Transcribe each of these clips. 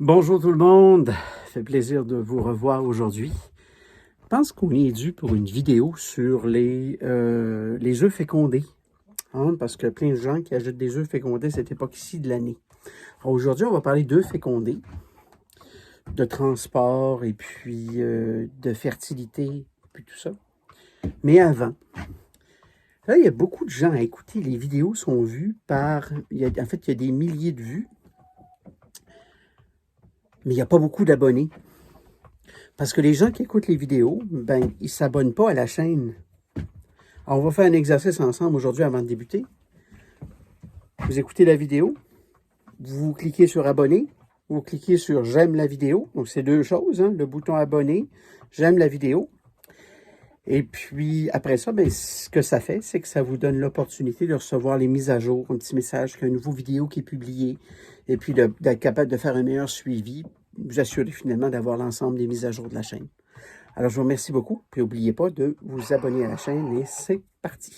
Bonjour tout le monde, ça fait plaisir de vous revoir aujourd'hui. Je pense qu'on est dû pour une vidéo sur les œufs fécondés, hein, parce que plein de gens qui achètent des œufs fécondés cette époque-ci de l'année. Aujourd'hui, on va parler d'œufs fécondés, de transport et puis de fertilité, puis tout ça. Mais avant, là, il y a beaucoup de gens à écouter. Les vidéos sont vues par... en fait, il y a des milliers de vues, mais il n'y a pas beaucoup d'abonnés. Parce que les gens qui écoutent les vidéos, ben, ils ne s'abonnent pas à la chaîne. Alors, on va faire un exercice ensemble aujourd'hui avant de débuter. Vous écoutez la vidéo, vous cliquez sur abonner, vous cliquez sur j'aime la vidéo. Donc, c'est deux choses, hein, le bouton abonner, j'aime la vidéo. Et puis, après ça, ben, ce que ça fait, c'est que ça vous donne l'opportunité de recevoir les mises à jour, un petit message qu'un nouveau vidéo qui est publié, et puis d'être capable de faire un meilleur suivi, vous assurer finalement d'avoir l'ensemble des mises à jour de la chaîne. Alors, je vous remercie beaucoup. Puis, n'oubliez pas de vous abonner à la chaîne et c'est parti.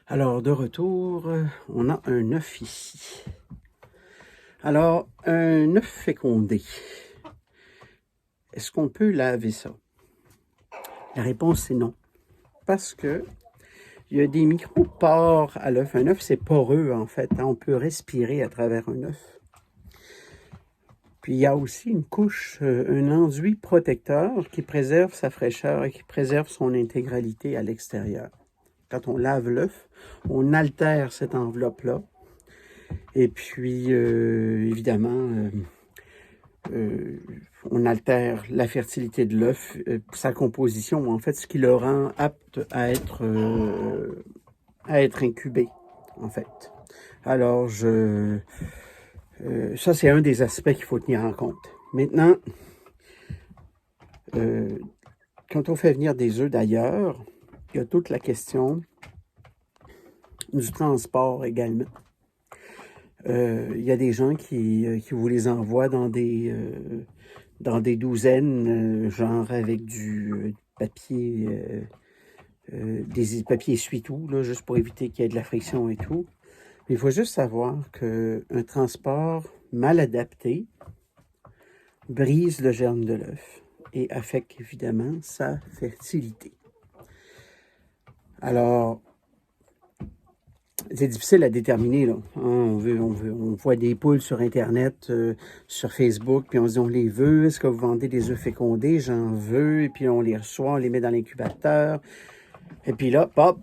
Alors, de retour, on a un œuf ici. Alors, un œuf fécondé. Est-ce qu'on peut laver ça? La réponse est non. Parce que il y a des micropores à l'œuf. Un œuf, c'est poreux, en fait, hein. On peut respirer à travers un œuf. Puis, il y a aussi une couche, un enduit protecteur qui préserve sa fraîcheur et qui préserve son intégralité à l'extérieur. Quand on lave l'œuf, on altère cette enveloppe-là. Et puis, évidemment, on altère la fertilité de l'œuf, sa composition, en fait, ce qui le rend apte à être incubé, en fait. Alors, ça, c'est un des aspects qu'il faut tenir en compte. Maintenant, quand on fait venir des œufs d'ailleurs, il y a toute la question du transport également. Il y a des gens qui vous les envoient dans des douzaines, genre avec du papier, des papiers essuie-tout, là, juste pour éviter qu'il y ait de la friction et tout. Mais il faut juste savoir qu'un transport mal adapté brise le germe de l'œuf et affecte évidemment sa fertilité. Alors, c'est difficile à déterminer, là. Hein, on voit des poules sur Internet, sur Facebook, puis on se dit, on les veut. Est-ce que vous vendez des œufs fécondés? J'en veux. Et puis on les reçoit, on les met dans l'incubateur. Et puis là, hop,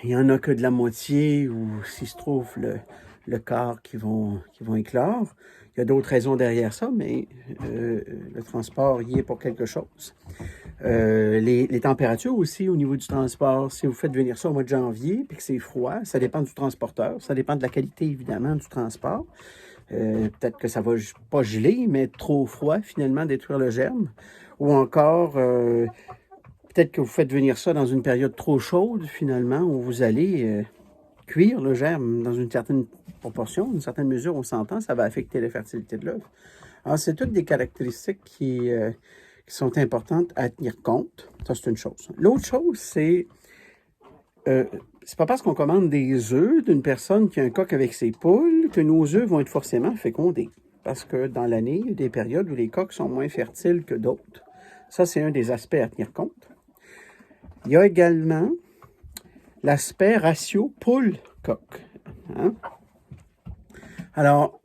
il n'y en a que de la moitié, ou s'il se trouve le quart qui vont éclore. Il y a d'autres raisons derrière ça, mais le transport y est pour quelque chose. Les températures aussi au niveau du transport, si vous faites venir ça au mois de janvier puis que c'est froid, ça dépend du transporteur, ça dépend de la qualité évidemment du transport. Peut-être que ça va pas geler, mais trop froid finalement détruire le germe. Ou encore, peut-être que vous faites venir ça dans une période trop chaude finalement où vous allez cuire le germe dans une certaine proportion, une certaine mesure, on s'entend, ça va affecter la fertilité de l'œuf. Alors, c'est toutes des caractéristiques qui sont importantes à tenir compte. Ça, c'est une chose. L'autre chose, c'est pas parce qu'on commande des œufs d'une personne qui a un coq avec ses poules que nos œufs vont être forcément fécondés. Parce que dans l'année, il y a des périodes où les coqs sont moins fertiles que d'autres. Ça, c'est un des aspects à tenir compte. Il y a également l'aspect ratio poule-coq. Hein? Alors,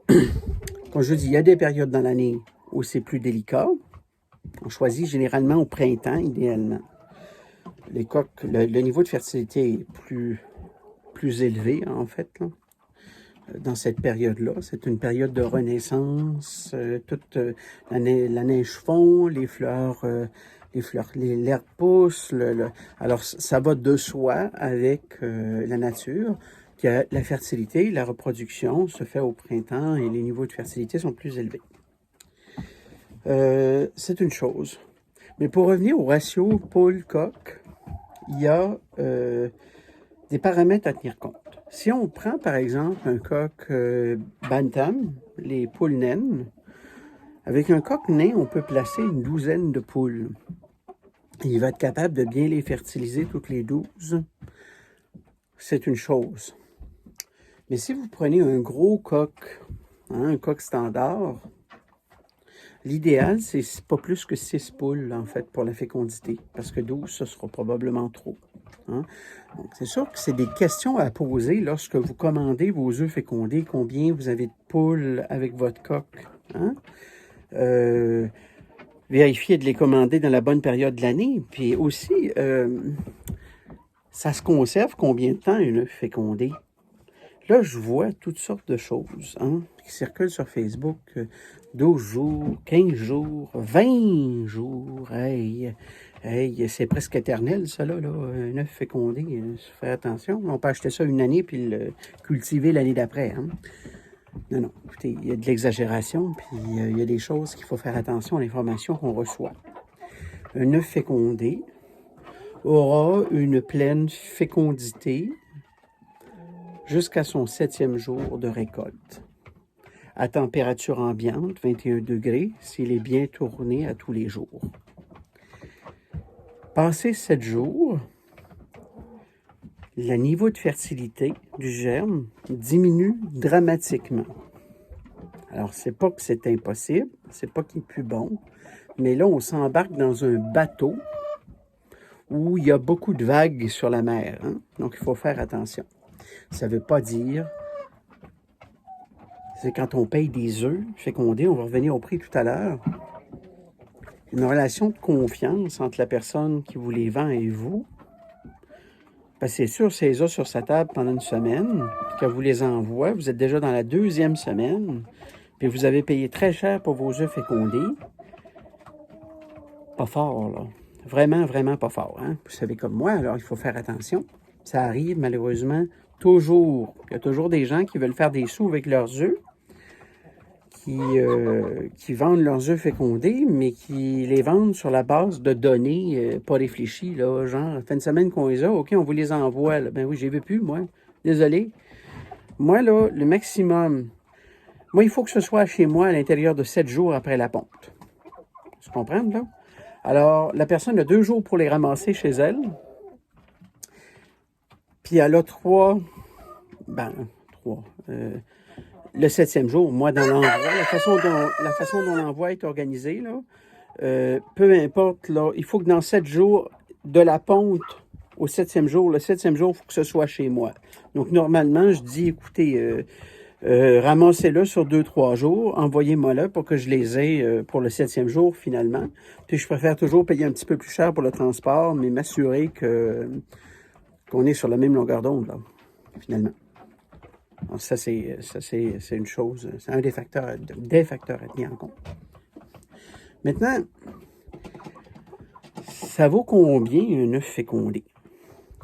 comme je dis, il y a des périodes dans l'année où c'est plus délicat. On choisit généralement au printemps, idéalement. Les coqs, le niveau de fertilité est plus élevé, en fait, là, dans cette période-là. C'est une période de renaissance. Toute la neige fond, l'herbe pousse. Alors, ça va de soi avec la nature. Que la fertilité, la reproduction se fait au printemps et les niveaux de fertilité sont plus élevés. C'est une chose. Mais pour revenir au ratio poule-coq, il y a des paramètres à tenir compte. Si on prend par exemple un coq bantam, les poules naines, avec un coq nain, on peut placer une douzaine de poules. Il va être capable de bien les fertiliser toutes les 12. C'est une chose. Mais si vous prenez un gros coq, hein, un coq standard, L'idéal, c'est pas plus que 6 poules, en fait, pour la fécondité, parce que 12, ce sera probablement trop. Hein? Donc, c'est sûr que c'est des questions à poser lorsque vous commandez vos œufs fécondés, combien vous avez de poules avec votre coque. Hein? Vérifiez de les commander dans la bonne période de l'année. Puis aussi, ça se conserve combien de temps un œuf fécondé? Là, je vois toutes sortes de choses qui circulent sur Facebook. 12 jours, 15 jours, 20 jours. Hey, c'est presque éternel, ça, là, un œuf fécondé. Faire attention. On peut acheter ça une année puis le cultiver l'année d'après. Hein? Non, écoutez, il y a de l'exagération, puis il y a des choses qu'il faut faire attention à l'information qu'on reçoit. Un œuf fécondé aura une pleine fécondité jusqu'à son 7e jour de récolte. À température ambiante, 21 degrés, s'il est bien tourné à tous les jours. Passé 7 jours, le niveau de fertilité du germe diminue dramatiquement. Alors, c'est pas que c'est impossible, c'est pas qu'il est plus bon, mais là, on s'embarque dans un bateau où il y a beaucoup de vagues sur la mer. Hein? Donc, il faut faire attention. Ça ne veut pas dire... C'est quand on paye des œufs fécondés, on va revenir au prix tout à l'heure, une relation de confiance entre la personne qui vous les vend et vous. Parce que c'est sûr, ces œufs sur sa table pendant une semaine, puis quand vous les envoie, vous êtes déjà dans la 2e semaine, puis vous avez payé très cher pour vos œufs fécondés. Pas fort, là. Vraiment, vraiment pas fort. Hein? Vous savez comme moi, alors il faut faire attention. Ça arrive malheureusement toujours. Il y a toujours des gens qui veulent faire des sous avec leurs œufs, qui vendent leurs œufs fécondés, mais qui les vendent sur la base de données pas réfléchies. Là, genre, fin de semaine qu'on les a, OK, on vous les envoie. Là. Ben oui, j'y vais plus, moi. Désolé. Moi, là, le maximum... Moi, il faut que ce soit chez moi à l'intérieur de 7 jours après la ponte. Tu comprends, là? Alors, la personne a 2 jours pour les ramasser chez elle. Puis elle a 3... le 7e jour, moi, dans l'envoi, la façon dont l'envoi est organisé, là, peu importe, là, il faut que dans 7 jours, de la ponte au 7e jour, le 7e jour, il faut que ce soit chez moi. Donc, normalement, je dis, écoutez, ramassez-le sur 2-3 jours, envoyez-moi-le pour que je les ai pour le 7e jour, finalement. Puis, je préfère toujours payer un petit peu plus cher pour le transport, mais m'assurer qu'on est sur la même longueur d'onde, là, finalement. Alors ça, c'est une chose, c'est un des facteurs à tenir en compte. Maintenant, ça vaut combien un œuf fécondé?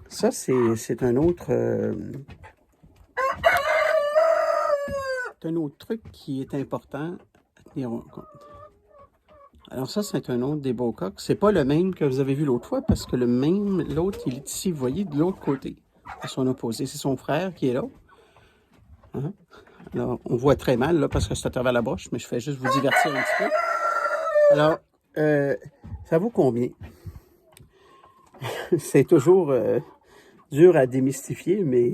Ça, c'est un autre truc qui est important à tenir en compte. Alors ça, c'est un autre des beaux coqs. C'est pas le même que vous avez vu l'autre fois, parce que l'autre, il est ici, vous voyez, de l'autre côté, à son opposé. C'est son frère qui est là. Hein? Alors, on voit très mal, là, parce que c'est à travers la broche, mais je fais juste vous divertir un petit peu. Alors, ça vaut combien? C'est toujours dur à démystifier, mais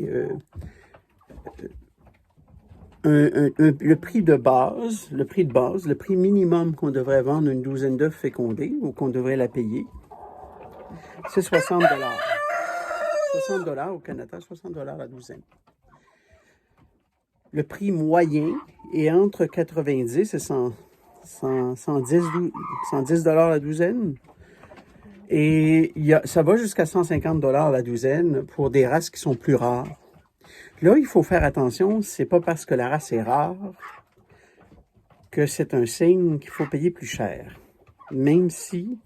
le prix de base, le prix minimum qu'on devrait vendre une douzaine d'œufs fécondés, ou qu'on devrait la payer, c'est 60 $. 60 $ au Canada, 60 $ la douzaine. Le prix moyen est entre 90 et 110 $ la douzaine. Et ça va jusqu'à 150 $ la douzaine pour des races qui sont plus rares. Là, il faut faire attention, c'est pas parce que la race est rare que c'est un signe qu'il faut payer plus cher. Même si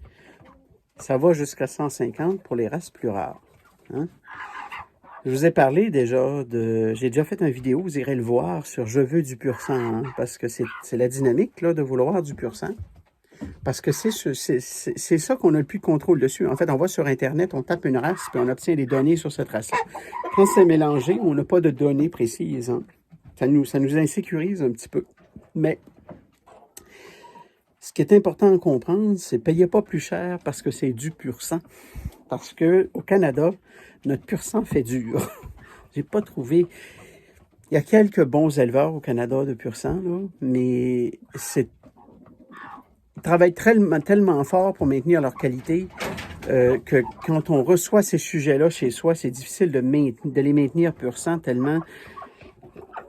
ça va jusqu'à 150 pour les races plus rares. Hein? Je vous ai parlé déjà j'ai déjà fait une vidéo, vous irez le voir, sur Je veux du pur sang, hein, parce que c'est la dynamique là, de vouloir du pur sang. Parce que c'est ça qu'on a le plus de contrôle dessus. En fait, on va sur Internet, on tape une race, puis on obtient des données sur cette race-là. Quand c'est mélangé, on n'a pas de données précises. Hein. Ça nous insécurise un petit peu. Mais ce qui est important à comprendre, c'est payez pas plus cher parce que c'est du pur sang. Parce qu'au Canada, notre pur sang fait dur. J'ai pas trouvé... Il y a quelques bons éleveurs au Canada de pur sang, là, mais travaillent tellement fort pour maintenir leur qualité que quand on reçoit ces sujets-là chez soi, c'est difficile de les maintenir pur sang tellement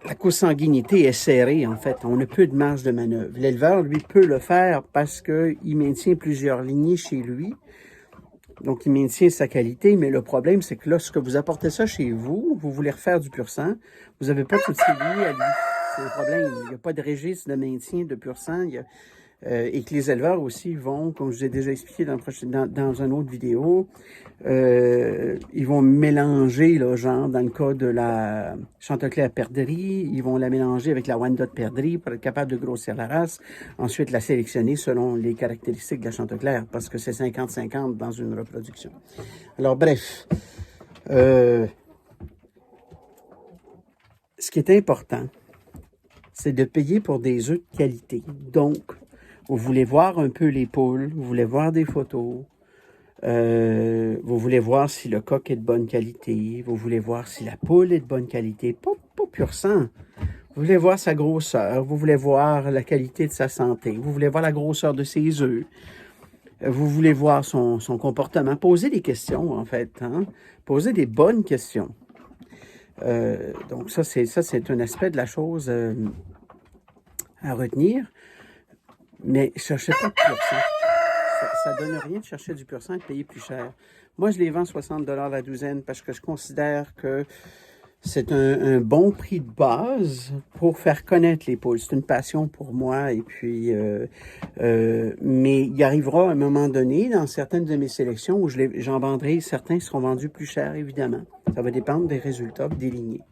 la consanguinité est serrée, en fait. On a peu de marge de manœuvre. L'éleveur, lui, peut le faire parce qu'il maintient plusieurs lignées chez lui. Donc, il maintient sa qualité, mais le problème, c'est que lorsque vous apportez ça chez vous, vous voulez refaire du pur sang, vous n'avez pas toutes ces lignées à lui. C'est le problème. Il n'y a pas de registre de maintien de pur sang. Et que les éleveurs aussi vont, comme je vous ai déjà expliqué dans une autre vidéo, ils vont mélanger, là, genre dans le cas de la Chanticleer perdrix, ils vont la mélanger avec la Wyandotte perdrix pour être capable de grossir la race, ensuite la sélectionner selon les caractéristiques de la Chanticleer, parce que c'est 50-50 dans une reproduction. Alors bref, ce qui est important, c'est de payer pour des œufs de qualité. Donc, vous voulez voir un peu les poules, vous voulez voir des photos, vous voulez voir si le coq est de bonne qualité, vous voulez voir si la poule est de bonne qualité, pas pur sang. Vous voulez voir sa grosseur, vous voulez voir la qualité de sa santé, vous voulez voir la grosseur de ses œufs, vous voulez voir son comportement. Posez des questions, en fait, hein? Posez des bonnes questions. Donc ça, c'est un aspect de la chose à retenir. Mais cherchez pas de pur sang. Ça ne donne rien de chercher du pur sang et de payer plus cher. Moi, je les vends 60 $ la douzaine parce que je considère que c'est un bon prix de base pour faire connaître les poules. C'est une passion pour moi. Et puis, mais il arrivera à un moment donné, dans certaines de mes sélections, où j'en vendrai, certains seront vendus plus cher, évidemment. Ça va dépendre des résultats des lignées.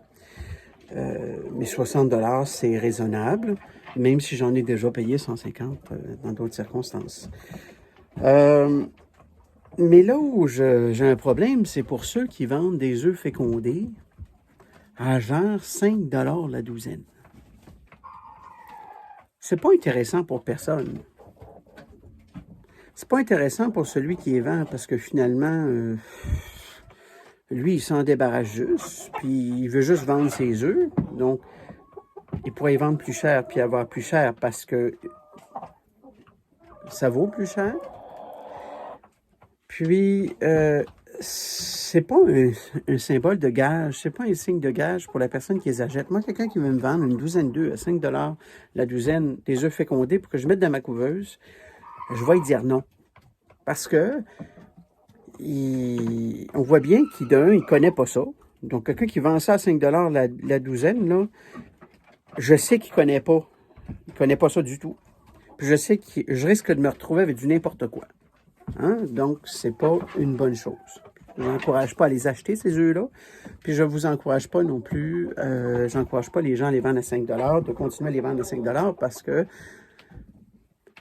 Mais 60 $, c'est raisonnable, même si j'en ai déjà payé 150 dans d'autres circonstances. Mais là où j'ai un problème, c'est pour ceux qui vendent des œufs fécondés à genre 5 $ la douzaine. C'est pas intéressant pour personne. C'est pas intéressant pour celui qui les vend parce que finalement, lui, il s'en débarrasse juste, puis il veut juste vendre ses œufs. Donc, il pourrait y vendre plus cher puis avoir plus cher parce que ça vaut plus cher. Puis, c'est pas un symbole de gage, c'est pas un signe de gage pour la personne qui les achète. Moi, quelqu'un qui veut me vendre une douzaine d'œufs à 5 $ la douzaine, des œufs fécondés pour que je mette dans ma couveuse, je vais lui dire non. Parce que on voit bien qu'il ne connaît pas ça. Donc, quelqu'un qui vend ça à 5 $ la douzaine, là, je sais qu'il ne connaît pas. Il ne connaît pas ça du tout. Puis je sais que je risque de me retrouver avec du n'importe quoi. Hein? Donc, c'est pas une bonne chose. Je ne vous encourage pas à les acheter, ces œufs-là. Puis je ne vous encourage pas non plus, j'encourage pas les gens à les vendre à 5 $, de continuer à les vendre à 5 $ parce que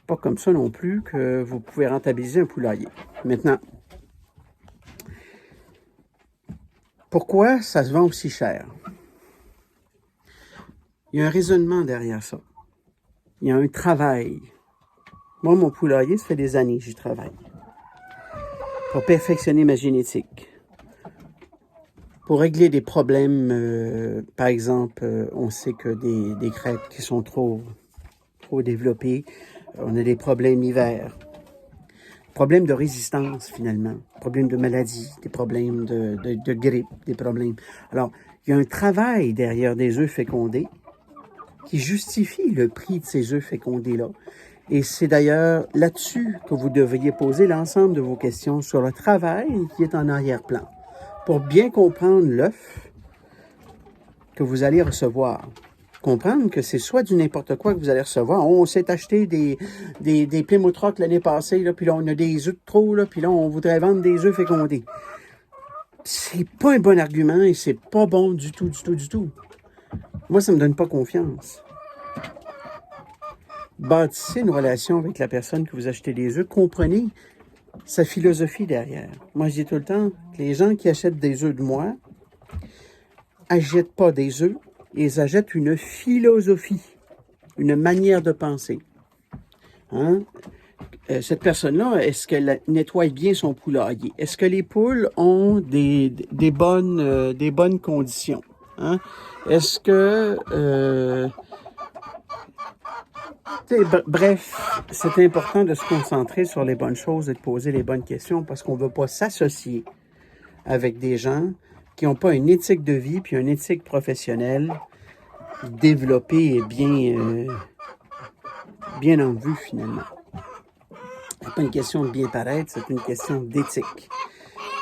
pas comme ça non plus que vous pouvez rentabiliser un poulailler. Maintenant, pourquoi ça se vend aussi cher? Il y a un raisonnement derrière ça. Il y a un travail. Moi, mon poulailler, ça fait des années que j'y travaille. Pour perfectionner ma génétique. Pour régler des problèmes, par exemple, on sait que des crêpes qui sont trop développées, on a des problèmes hiver. Problèmes de résistance, finalement. Problèmes de maladie, des problèmes de grippe, des problèmes. Alors, il y a un travail derrière des œufs fécondés qui justifie le prix de ces œufs fécondés-là. Et c'est d'ailleurs là-dessus que vous devriez poser l'ensemble de vos questions sur le travail qui est en arrière-plan pour bien comprendre l'œuf que vous allez recevoir. Comprendre que c'est soit du n'importe quoi que vous allez recevoir. On s'est acheté des Plymouth Rock l'année passée, là, puis là, on a des œufs de trop, là, puis là, on voudrait vendre des œufs fécondés. C'est pas un bon argument et c'est pas bon du tout. Moi, ça me donne pas confiance. Bâtissez une relation avec la personne que vous achetez des œufs. Comprenez sa philosophie derrière. Moi, je dis tout le temps que les gens qui achètent des œufs de moi n'achètent pas des œufs, ils achètent une philosophie, une manière de penser. Hein? Cette personne-là, est-ce qu'elle nettoie bien son poulailler? Est-ce que les poules ont des bonnes conditions? Hein? Est-ce que... Bref, c'est important de se concentrer sur les bonnes choses et de poser les bonnes questions parce qu'on ne veut pas s'associer avec des gens qui n'ont pas une éthique de vie puis une éthique professionnelle développée et bien en vue finalement. Ce n'est pas une question de bien paraître, c'est une question d'éthique.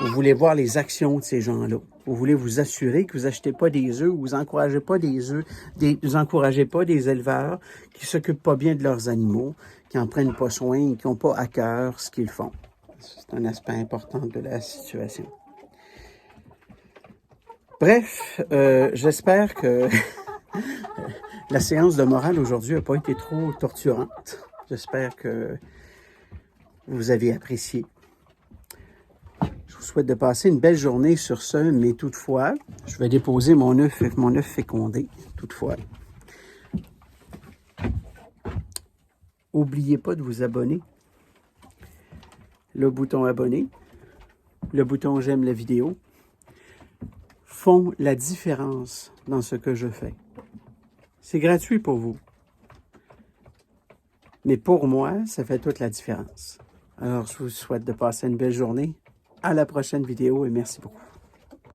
Vous voulez voir les actions de ces gens-là. Vous voulez vous assurer que vous n'achetez pas des œufs, vous n'encouragez pas vous encouragez pas des éleveurs qui ne s'occupent pas bien de leurs animaux, qui n'en prennent pas soin, qui n'ont pas à cœur ce qu'ils font. C'est un aspect important de la situation. Bref, j'espère que la séance de morale aujourd'hui n'a pas été trop torturante. J'espère que vous avez apprécié. Je vous souhaite de passer une belle journée sur ce, mais toutefois, je vais déposer mon œuf fécondé, toutefois. N'oubliez pas de vous abonner. Le bouton abonner, le bouton j'aime la vidéo, font la différence dans ce que je fais. C'est gratuit pour vous. Mais pour moi, ça fait toute la différence. Alors, je vous souhaite de passer une belle journée. À la prochaine vidéo et merci beaucoup.